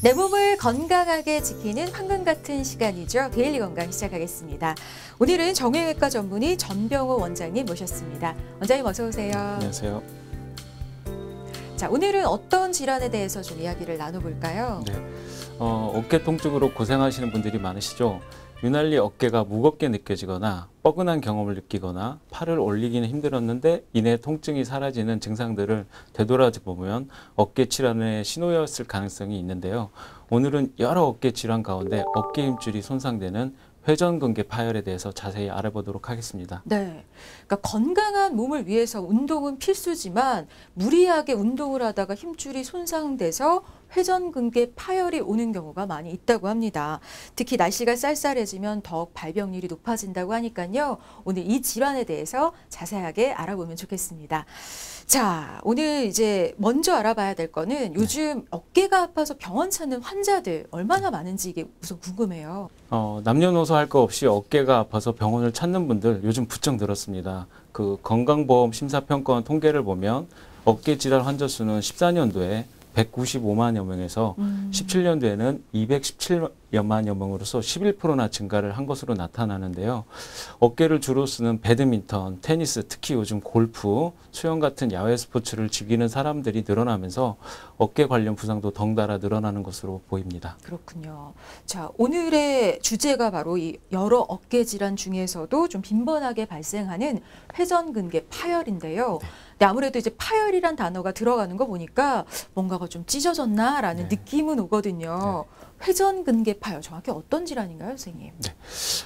내 몸을 건강하게 지키는 황금 같은 시간이죠. 데일리 건강 시작하겠습니다. 오늘은 정형외과 전문의 전병호 원장님 모셨습니다. 원장님 어서 오세요. 안녕하세요. 자, 오늘은 어떤 질환에 대해서 좀 이야기를 나눠볼까요? 네, 어깨 통증으로 고생하시는 분들이 많으시죠. 유난히 어깨가 무겁게 느껴지거나 뻐근한 경험을 느끼거나 팔을 올리기는 힘들었는데 이내 통증이 사라지는 증상들을 되돌아보면 어깨 질환의 신호였을 가능성이 있는데요. 오늘은 여러 어깨 질환 가운데 어깨 힘줄이 손상되는 회전근개 파열에 대해서 자세히 알아보도록 하겠습니다. 네, 그러니까 건강한 몸을 위해서 운동은 필수지만 무리하게 운동을 하다가 힘줄이 손상돼서 회전근개 파열이 오는 경우가 많이 있다고 합니다. 특히 날씨가 쌀쌀해지면 더욱 발병률이 높아진다고 하니까요. 오늘 이 질환에 대해서 자세하게 알아보면 좋겠습니다. 자, 오늘 이제 먼저 알아봐야 될 거는 요즘 어깨가 아파서 병원 찾는 환자들 얼마나 많은지 이게 우선 궁금해요. 남녀노소 할 거 없이 어깨가 아파서 병원을 찾는 분들 요즘 부쩍 늘었습니다. 그 건강보험 심사평가원 통계를 보면 어깨 질환 환자 수는 14년도에 195만여 명에서 17년도에는 217만여 명으로서 11%나 증가를 한 것으로 나타나는데요. 어깨를 주로 쓰는 배드민턴, 테니스, 특히 요즘 골프, 수영 같은 야외 스포츠를 즐기는 사람들이 늘어나면서 어깨 관련 부상도 덩달아 늘어나는 것으로 보입니다. 그렇군요. 자, 오늘의 주제가 바로 이 여러 어깨 질환 중에서도 좀 빈번하게 발생하는 회전근개 파열인데요. 네. 근데 아무래도 이제 파열이란 단어가 들어가는 거 보니까 뭔가가 좀 찢어졌나라는 느낌은 오거든요. 회전근개 파열, 정확히 어떤 질환인가요, 선생님? 네.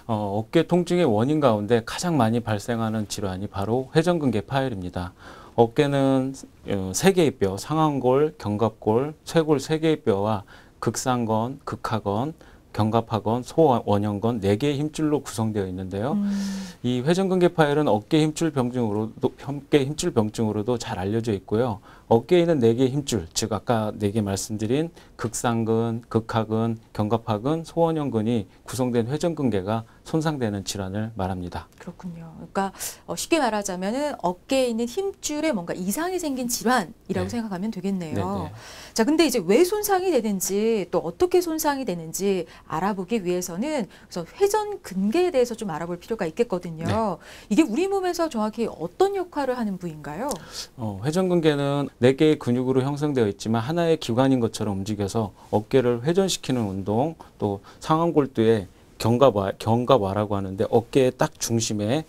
어깨 통증의 원인 가운데 가장 많이 발생하는 질환이 바로 회전근개 파열입니다. 어깨는 세 개의 뼈, 상완골, 견갑골, 쇄골 세 개의 뼈와 극상건, 극하건, 견갑하건, 소원형건 4개의 힘줄로 구성되어 있는데요. 이 회전근개 파열은 어깨 힘줄 병증으로도 잘 알려져 있고요. 어깨에 있는 4개의 힘줄, 즉 아까 4개 말씀드린 극상근, 극하근, 견갑하근, 소원형근이 구성된 회전근개가 손상되는 질환을 말합니다. 그렇군요. 그러니까 쉽게 말하자면은 어깨에 있는 힘줄에 뭔가 이상이 생긴 질환이라고 생각하면 되겠네요. 네네. 자, 근데 이제 왜 손상이 되는지 또 어떻게 손상이 되는지 알아보기 위해서는 우선 회전근개에 대해서 좀 알아볼 필요가 있겠거든요. 네. 이게 우리 몸에서 정확히 어떤 역할을 하는 부위인가요? 회전근개는 4개의 근육으로 형성되어 있지만 하나의 기관인 것처럼 움직여서 어깨를 회전시키는 운동, 또 상완골두에 견갑와라고 하는데 어깨의 딱 중심에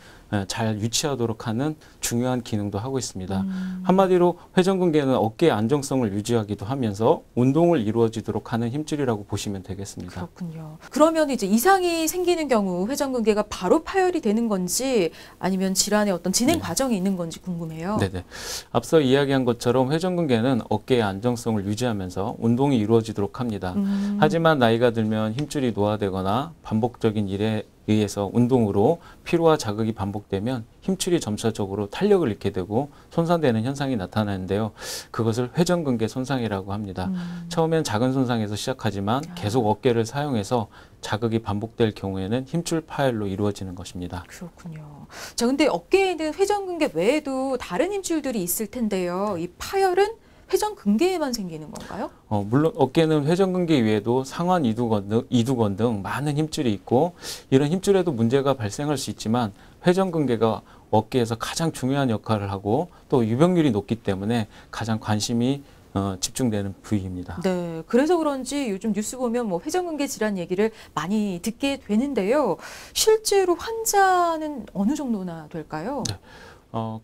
잘 위치하도록 하는 중요한 기능도 하고 있습니다. 한마디로 회전근개는 어깨의 안정성을 유지하기도 하면서 운동을 이루어지도록 하는 힘줄이라고 보시면 되겠습니다. 그렇군요. 그러면 이제 이상이 생기는 경우 회전근개가 바로 파열이 되는 건지 아니면 질환의 어떤 진행 과정이 있는 건지 궁금해요. 네네. 앞서 이야기한 것처럼 회전근개는 어깨의 안정성을 유지하면서 운동이 이루어지도록 합니다. 하지만 나이가 들면 힘줄이 노화되거나 반복적인 일에 의해서 운동으로 피로와 자극이 반복되면 힘줄이 점차적으로 탄력을 잃게 되고 손상되는 현상이 나타나는데요. 그것을 회전근개 손상이라고 합니다. 처음엔 작은 손상에서 시작하지만 계속 어깨를 사용해서 자극이 반복될 경우에는 힘줄 파열로 이루어지는 것입니다. 그렇군요. 자, 근데 어깨에 있는 회전근개 외에도 다른 힘줄들이 있을 텐데요. 이 파열은 회전근개에만 생기는 건가요? 물론 어깨는 회전근개 이외에도 상완 이두건 등 많은 힘줄이 있고 이런 힘줄에도 문제가 발생할 수 있지만 회전근개가 어깨에서 가장 중요한 역할을 하고 또 유병률이 높기 때문에 가장 관심이 집중되는 부위입니다. 네, 그래서 그런지 요즘 뉴스 보면 뭐 회전근개 질환 얘기를 많이 듣게 되는데요. 실제로 환자는 어느 정도나 될까요? 네.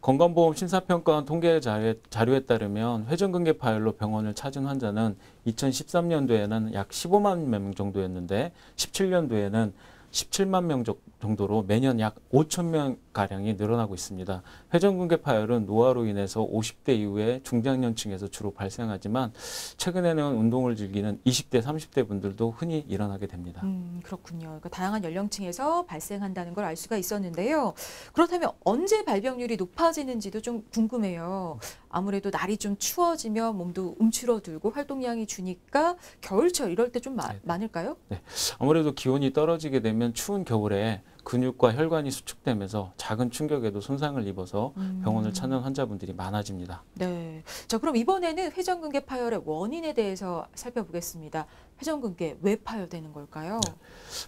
건강보험 심사평가원 통계 자료에 따르면 회전근개 파열로 병원을 찾은 환자는 2013년도에는 약 15만 명 정도였는데 17년도에는 17만 명 정도로 매년 약 5천 명가량이 늘어나고 있습니다. 회전근개 파열은 노화로 인해서 50대 이후에 중장년층에서 주로 발생하지만 최근에는 운동을 즐기는 20대, 30대 분들도 흔히 일어나게 됩니다. 그렇군요. 그러니까 다양한 연령층에서 발생한다는 걸 알 수가 있었는데요. 그렇다면 언제 발병률이 높아지는지도 좀 궁금해요. 아무래도 날이 좀 추워지면 몸도 움츠러들고 활동량이 주니까 겨울철 이럴 때 좀 많을까요? 네. 아무래도 기온이 떨어지게 되면 추운 겨울에 근육과 혈관이 수축되면서 작은 충격에도 손상을 입어서 병원을 찾는 환자분들이 많아집니다. 네. 자, 그럼 이번에는 회전근개 파열의 원인에 대해서 살펴보겠습니다. 회전근개 왜 파열되는 걸까요?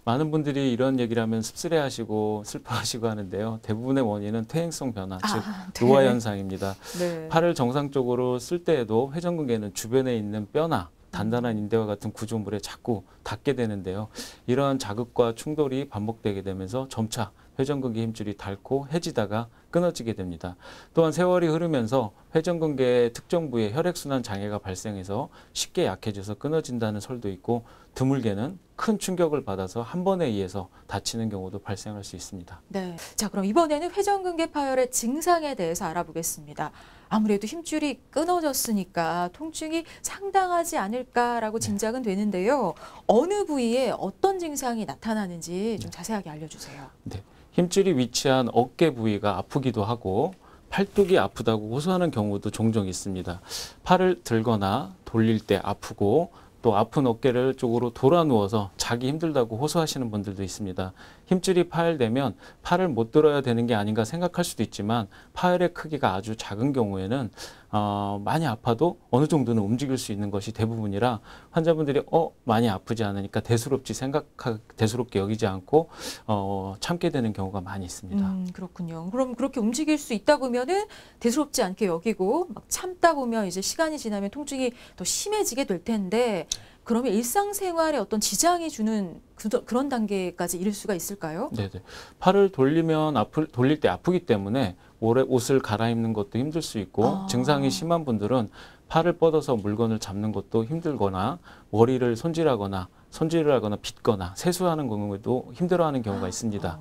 많은 분들이 이런 얘기를 하면 씁쓸해하시고 슬퍼하시고 하는데요. 대부분의 원인은 퇴행성 변화, 즉 네. 노화 현상입니다. 네. 팔을 정상적으로 쓸 때에도 회전근개는 주변에 있는 뼈나 단단한 인대와 같은 구조물에 자꾸 닿게 되는데요. 이러한 자극과 충돌이 반복되게 되면서 점차 회전근개 힘줄이 닳고 해지다가 끊어지게 됩니다. 또한 세월이 흐르면서 회전근개의 특정 부위에 혈액순환 장애가 발생해서 쉽게 약해져서 끊어진다는 설도 있고, 드물게는 큰 충격을 받아서 한 번에 의해서 다치는 경우도 발생할 수 있습니다. 네. 자, 그럼 이번에는 회전근개 파열의 증상에 대해서 알아보겠습니다. 아무래도 힘줄이 끊어졌으니까 통증이 상당하지 않을까라고 짐작은 되는데요. 어느 부위에 어떤 증상이 나타나는지 좀 자세하게 알려주세요. 네. 힘줄이 위치한 어깨 부위가 아프기도 하고 팔뚝이 아프다고 호소하는 경우도 종종 있습니다. 팔을 들거나 돌릴 때 아프고, 또 아픈 어깨를 쪽으로 돌아 누워서 자기 힘들다고 호소하시는 분들도 있습니다. 힘줄이 파열되면 팔을 못 들어야 되는 게 아닌가 생각할 수도 있지만, 파열의 크기가 아주 작은 경우에는 많이 아파도 어느 정도는 움직일 수 있는 것이 대부분이라, 환자분들이 많이 아프지 않으니까 대수롭게 여기지 않고 참게 되는 경우가 많이 있습니다. 그렇군요. 그럼 그렇게 움직일 수 있다 보면은 대수롭지 않게 여기고 막 참다 보면 이제 시간이 지나면 통증이 더 심해지게 될 텐데, 그러면 일상생활에 어떤 지장이 주는 그런 단계까지 이를 수가 있을까요? 네네. 팔을 돌릴 때 아프기 때문에 오래 옷을 갈아입는 것도 힘들 수 있고, 증상이 심한 분들은 팔을 뻗어서 물건을 잡는 것도 힘들거나, 머리를 손질하거나 빗거나 세수하는 경우에도 힘들어하는 경우가 있습니다.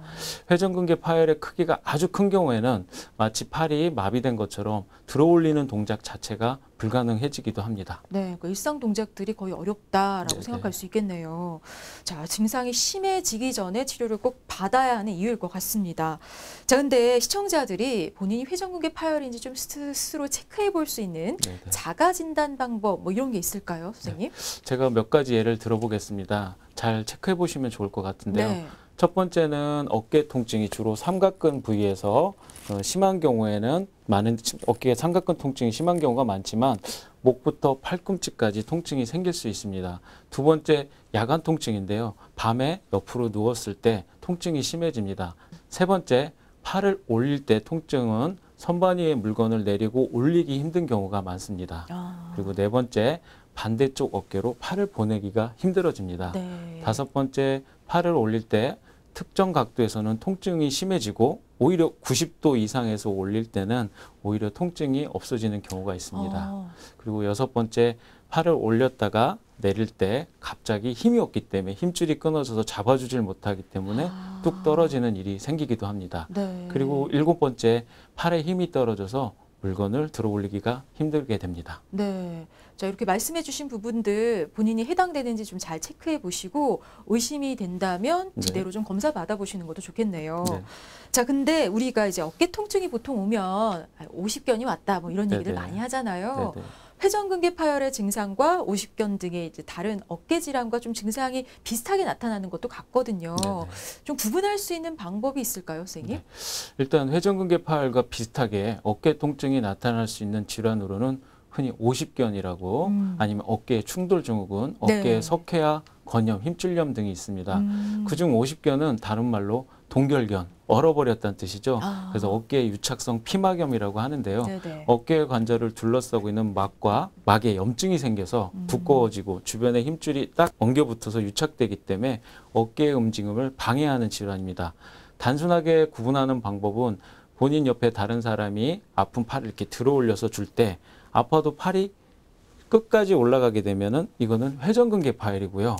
회전근개 파열의 크기가 아주 큰 경우에는 마치 팔이 마비된 것처럼 들어올리는 동작 자체가 불가능해지기도 합니다. 네, 그 일상 동작들이 거의 어렵다라고 네네. 생각할 수 있겠네요. 자, 증상이 심해지기 전에 치료를 꼭 받아야 하는 이유일 것 같습니다. 자, 근데 시청자들이 본인이 회전근개 파열인지 좀 스스로 체크해 볼 수 있는 네네. 자가 진단 방법 뭐 이런 게 있을까요, 선생님? 제가 몇 가지 예를 들어보겠습니다. 잘 체크해 보시면 좋을 것 같은데요. 네. 첫 번째는 어깨 통증이 주로 삼각근 부위에서 심한 경우에는 어깨에 삼각근 통증이 심한 경우가 많지만, 목부터 팔꿈치까지 통증이 생길 수 있습니다. 두 번째, 야간 통증인데요. 밤에 옆으로 누웠을 때 통증이 심해집니다. 세 번째, 팔을 올릴 때 통증은 선반 위에 물건을 내리고 올리기 힘든 경우가 많습니다. 그리고 네 번째, 반대쪽 어깨로 팔을 보내기가 힘들어집니다. 네. 다섯 번째, 팔을 올릴 때 특정 각도에서는 통증이 심해지고, 오히려 90도 이상에서 올릴 때는 오히려 통증이 없어지는 경우가 있습니다. 그리고 여섯 번째, 팔을 올렸다가 내릴 때 갑자기 힘이 없기 때문에 힘줄이 끊어져서 잡아주질 못하기 때문에 뚝 떨어지는 일이 생기기도 합니다. 네. 그리고 일곱 번째, 팔에 힘이 떨어져서 물건을 들어 올리기가 힘들게 됩니다. 네. 자, 이렇게 말씀해 주신 부분들 본인이 해당되는지 좀 잘 체크해 보시고, 의심이 된다면 제대로 좀 검사 받아 보시는 것도 좋겠네요. 네. 자, 근데 우리가 이제 어깨 통증이 보통 오면 50견이 왔다 뭐 이런 얘기를 네네. 많이 하잖아요. 네네. 회전근개 파열의 증상과 50견 등의 이제 다른 어깨 질환과 좀 증상이 비슷하게 나타나는 것도 같거든요. 네네. 좀 구분할 수 있는 방법이 있을까요, 선생님? 네. 일단 회전근개 파열과 비슷하게 어깨 통증이 나타날 수 있는 질환으로는 흔히 50견이라고, 아니면 어깨 충돌 증후군, 어깨 네. 석회화, 건염, 힘줄염 등이 있습니다. 그중 50견은 다른 말로 동결견, 얼어버렸다는 뜻이죠. 그래서 어깨 유착성 피막염이라고 하는데요. 네네. 어깨 관절을 둘러싸고 있는 막에 염증이 생겨서 두꺼워지고 주변에 힘줄이 딱 엉겨붙어서 유착되기 때문에 어깨의 움직임을 방해하는 질환입니다. 단순하게 구분하는 방법은, 본인 옆에 다른 사람이 아픈 팔을 이렇게 들어 올려서 줄 때 아파도 팔이 끝까지 올라가게 되면은 이거는 회전근개 파열이고요.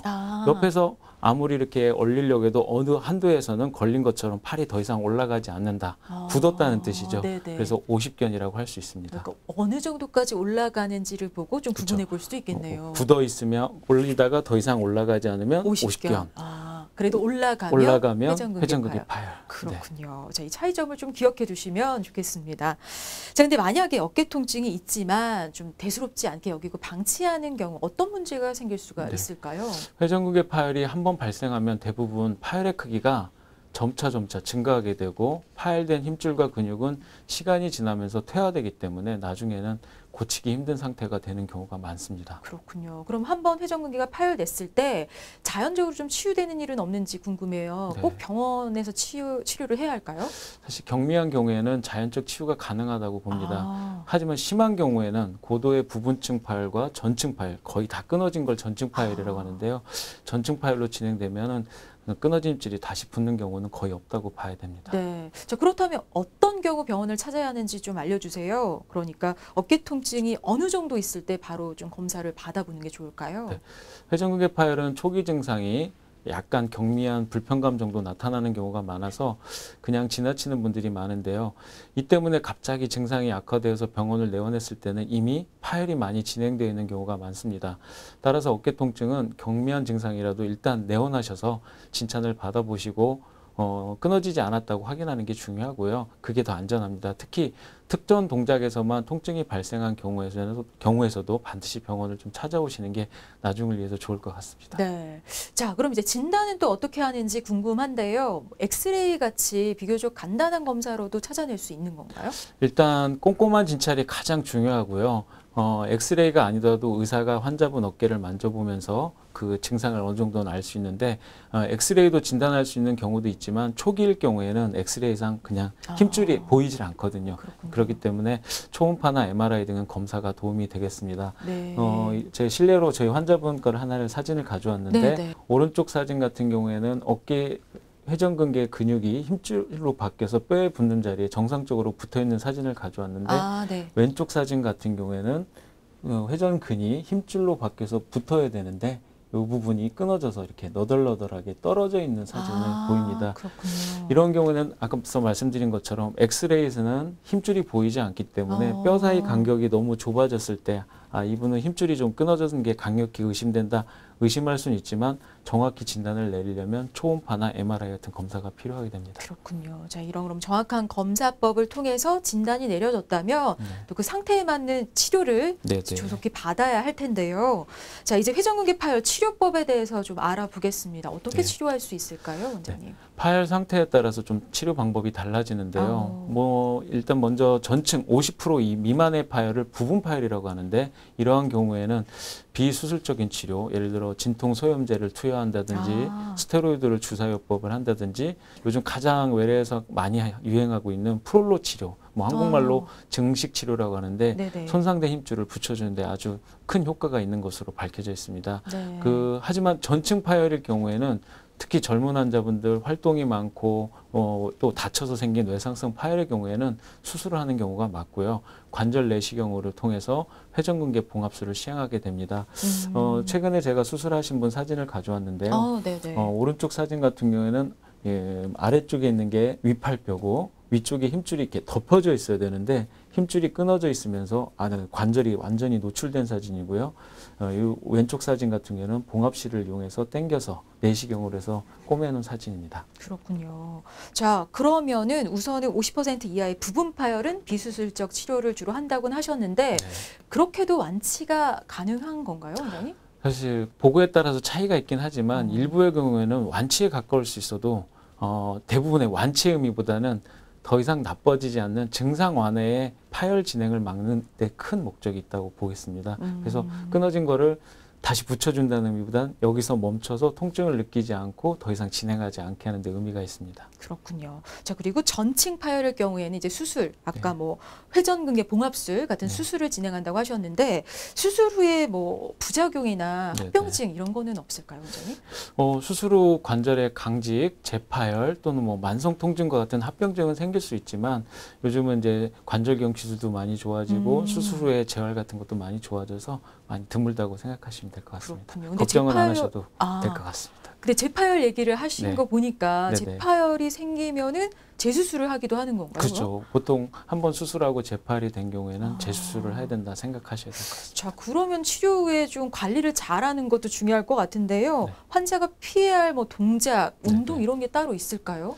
옆에서 아무리 이렇게 올리려고 해도 어느 한도에서는 걸린 것처럼 팔이 더 이상 올라가지 않는다. 굳었다는 뜻이죠. 네네. 그래서 50견이라고 할 수 있습니다. 그러니까 어느 정도까지 올라가는지를 보고 좀 그렇죠. 구분해 볼 수도 있겠네요. 굳어 있으면 올리다가 더 이상 올라가지 않으면 50견. 그래도 올라가면 회전근개 파열. 그렇군요. 자, 이 차이점을 좀 기억해 두시면 좋겠습니다. 자, 근데 만약에 어깨 통증이 있지만 좀 대수롭지 않게 여기고 방치하는 경우 어떤 문제가 생길 수가 있을까요? 회전근개 파열이 한 번 발생하면 대부분 파열의 크기가 점차 증가하게 되고 파열된 힘줄과 근육은 시간이 지나면서 퇴화되기 때문에 나중에는 고치기 힘든 상태가 되는 경우가 많습니다. 그렇군요. 그럼 한번 회전근개가 파열됐을 때 자연적으로 좀 치유되는 일은 없는지 궁금해요. 네. 꼭 병원에서 치료를 해야 할까요? 사실 경미한 경우에는 자연적 치유가 가능하다고 봅니다. 아, 하지만 심한 경우에는 고도의 부분층 파열과 전층 파열, 거의 다 끊어진 걸 전층 파열이라고 하는데요. 전층 파열로 진행되면은 끊어진 힘줄이 다시 붙는 경우는 거의 없다고 봐야 됩니다. 네. 자, 그렇다면 어떤 경우 병원을 찾아야 하는지 좀 알려주세요. 그러니까 어깨 통증이 어느 정도 있을 때 바로 좀 검사를 받아보는 게 좋을까요? 네. 회전근개 파열은 초기 증상이 약간 경미한 불편감 정도 나타나는 경우가 많아서 그냥 지나치는 분들이 많은데요. 이 때문에 갑자기 증상이 악화되어서 병원을 내원했을 때는 이미 파열이 많이 진행되어 있는 경우가 많습니다. 따라서 어깨 통증은 경미한 증상이라도 일단 내원하셔서 진찰을 받아보시고 끊어지지 않았다고 확인하는 게 중요하고요. 그게 더 안전합니다. 특히 특정 동작에서만 통증이 발생한 경우에서도 반드시 병원을 좀 찾아오시는 게 나중을 위해서 좋을 것 같습니다. 네. 자, 그럼 이제 진단은 또 어떻게 하는지 궁금한데요. 엑스레이 같이 비교적 간단한 검사로도 찾아낼 수 있는 건가요? 일단 꼼꼼한 진찰이 가장 중요하고요. 엑스레이가 아니더라도 의사가 환자분 어깨를 만져보면서 그 증상을 어느 정도는 알 수 있는데 엑스레이도 진단할 수 있는 경우도 있지만 초기일 경우에는 엑스레이상 그냥 힘줄이 보이질 않거든요. 그렇군요. 그렇기 때문에 초음파나 MRI 등은 검사가 도움이 되겠습니다. 네. 제 실례로 저희 환자분 거를 하나를 사진을 가져왔는데 네, 네. 오른쪽 사진 같은 경우에는 어깨 회전근개 근육이 힘줄로 바뀌어서 뼈에 붙는 자리에 정상적으로 붙어있는 사진을 가져왔는데 네. 왼쪽 사진 같은 경우에는 회전근이 힘줄로 바뀌어서 붙어야 되는데 이 부분이 끊어져서 이렇게 너덜너덜하게 떨어져 있는 사진을 보입니다. 그렇군요. 이런 경우는 아까서 말씀드린 것처럼 엑스레이에서는 힘줄이 보이지 않기 때문에 뼈 사이 간격이 너무 좁아졌을 때 이분은 힘줄이 좀 끊어졌는 게 강력히 의심된다. 의심할 수는 있지만 정확히 진단을 내리려면 초음파나 MRI 같은 검사가 필요하게 됩니다. 그렇군요. 자, 이런 그럼 정확한 검사법을 통해서 진단이 내려졌다면 또 그 상태에 맞는 치료를 네네. 조속히 받아야 할 텐데요. 자, 이제 회전근개 파열 치료법에 대해서 좀 알아보겠습니다. 어떻게 네. 치료할 수 있을까요, 원장님? 파열 상태에 따라서 좀 치료 방법이 달라지는데요. 일단 먼저 전층 50% 미만의 파열을 부분 파열이라고 하는데 이러한 경우에는 비수술적인 치료, 예를 들어 진통 소염제를 투여한다든지 스테로이드를 주사요법을 한다든지 요즘 가장 외래에서 많이 유행하고 있는 프롤로 치료, 뭐 한국말로 증식 치료라고 하는데 네네. 손상된 힘줄을 붙여주는데 아주 큰 효과가 있는 것으로 밝혀져 있습니다. 네. 하지만 전층 파열일 경우에는 특히 젊은 환자분들 활동이 많고 또 다쳐서 생긴 외상성 파열의 경우에는 수술을 하는 경우가 많고요. 관절 내시경을 통해서 회전근개 봉합술을 시행하게 됩니다. 최근에 제가 수술하신 분 사진을 가져왔는데요. 네네. 오른쪽 사진 같은 경우에는 아래쪽에 있는 게 위팔뼈고 위쪽에 힘줄이 이렇게 덮어져 있어야 되는데 힘줄이 끊어져 있으면서 관절이 완전히 노출된 사진이고요. 이 왼쪽 사진 같은 경우는 봉합실을 이용해서 당겨서 내시경으로 해서 꼬매놓은 사진입니다. 그렇군요. 자, 그러면은 우선은 50% 이하의 부분 파열은 비수술적 치료를 주로 한다고는 하셨는데 그렇게도 완치가 가능한 건가요, 원장님? 사실 보고에 따라서 차이가 있긴 하지만 일부의 경우에는 완치에 가까울 수 있어도 대부분의 완치의 의미보다는 더 이상 나빠지지 않는 증상 완화의 파열 진행을 막는 데 큰 목적이 있다고 보겠습니다. 그래서 끊어진 거를 다시 붙여준다는 의미보다는 여기서 멈춰서 통증을 느끼지 않고 더 이상 진행하지 않게 하는 데 의미가 있습니다. 그렇군요. 자, 그리고 전층 파열의 경우에는 이제 수술, 아까 뭐 회전근개 봉합술 같은 수술을 진행한다고 하셨는데 수술 후에 뭐 부작용이나 합병증 이런 거는 없을까요, 원장님? 수술 후 관절의 강직, 재파열 또는 뭐 만성 통증과 같은 합병증은 생길 수 있지만 요즘은 이제 관절경 기술도 많이 좋아지고 수술 후에 재활 같은 것도 많이 좋아져서 많이 드물다고 생각하시면 될 것 같습니다. 그렇군요. 걱정은 안 하셔도 될 것 같습니다. 근데 재파열 얘기를 하신 거 보니까 네네. 재파열이 생기면은 재수술을 하기도 하는 건가요? 그렇죠. 보통 한번 수술하고 재파열이 된 경우에는 재수술을 해야 된다 생각하셔야 될 것 같습니다. 자, 그러면 치료 후에 좀 관리를 잘하는 것도 중요할 것 같은데요. 환자가 피해야 할 뭐 동작, 운동 이런 게 따로 있을까요?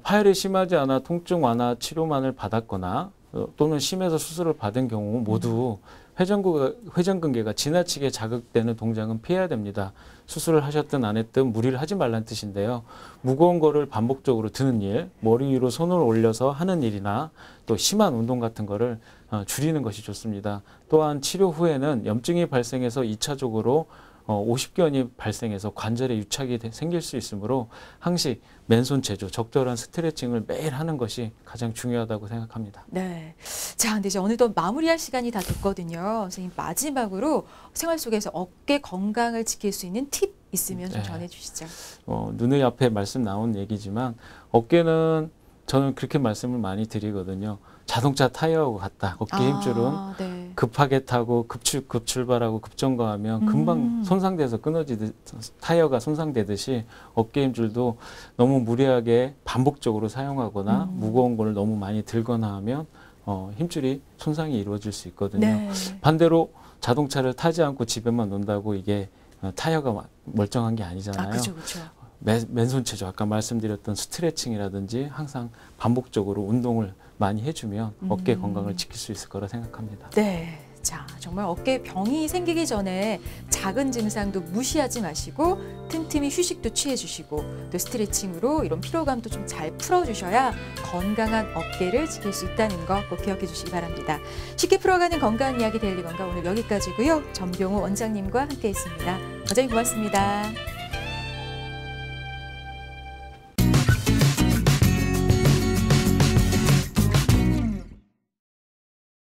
파열이 심하지 않아 통증 완화 치료만을 받았거나 또는 심해서 수술을 받은 경우 모두 회전근개가 지나치게 자극되는 동작은 피해야 됩니다. 수술을 하셨든 안 했든 무리를 하지 말라는 뜻인데요. 무거운 거를 반복적으로 드는 일, 머리 위로 손을 올려서 하는 일이나 또 심한 운동 같은 거를 줄이는 것이 좋습니다. 또한 치료 후에는 염증이 발생해서 2차적으로 50견이 발생해서 관절에 유착이 생길 수 있으므로 항시 맨손 체조, 적절한 스트레칭을 매일 하는 것이 가장 중요하다고 생각합니다. 네. 자, 근데 이제 어느덧 마무리할 시간이 다 됐거든요. 선생님, 마지막으로 생활 속에서 어깨 건강을 지킬 수 있는 팁 있으면 좀 네. 전해주시죠. 눈의 앞에 말씀 나온 얘기지만 어깨는 저는 그렇게 말씀을 많이 드리거든요. 자동차 타이어하고 같다. 어깨 힘줄은 네. 급하게 타고 급출발하고 급정거하면 금방 손상돼서 타이어가 손상되듯이 어깨 힘줄도 너무 무리하게 반복적으로 사용하거나 무거운 걸 너무 많이 들거나 하면 힘줄이 손상이 이루어질 수 있거든요. 네. 반대로 자동차를 타지 않고 집에만 논다고 이게 타이어가 멀쩡한 게 아니잖아요. 그렇죠, 그렇죠. 맨손 체조, 아까 말씀드렸던 스트레칭이라든지 항상 반복적으로 운동을 많이 해주면 어깨 건강을 지킬 수 있을 거라 생각합니다. 네. 자, 정말 어깨 병이 생기기 전에 작은 증상도 무시하지 마시고 틈틈이 휴식도 취해주시고 또 스트레칭으로 이런 피로감도 좀 잘 풀어주셔야 건강한 어깨를 지킬 수 있다는 거 꼭 기억해 주시기 바랍니다. 쉽게 풀어가는 건강 이야기 데일리 건강 오늘 여기까지고요. 전병호 원장님과 함께했습니다. 원장님 고맙습니다.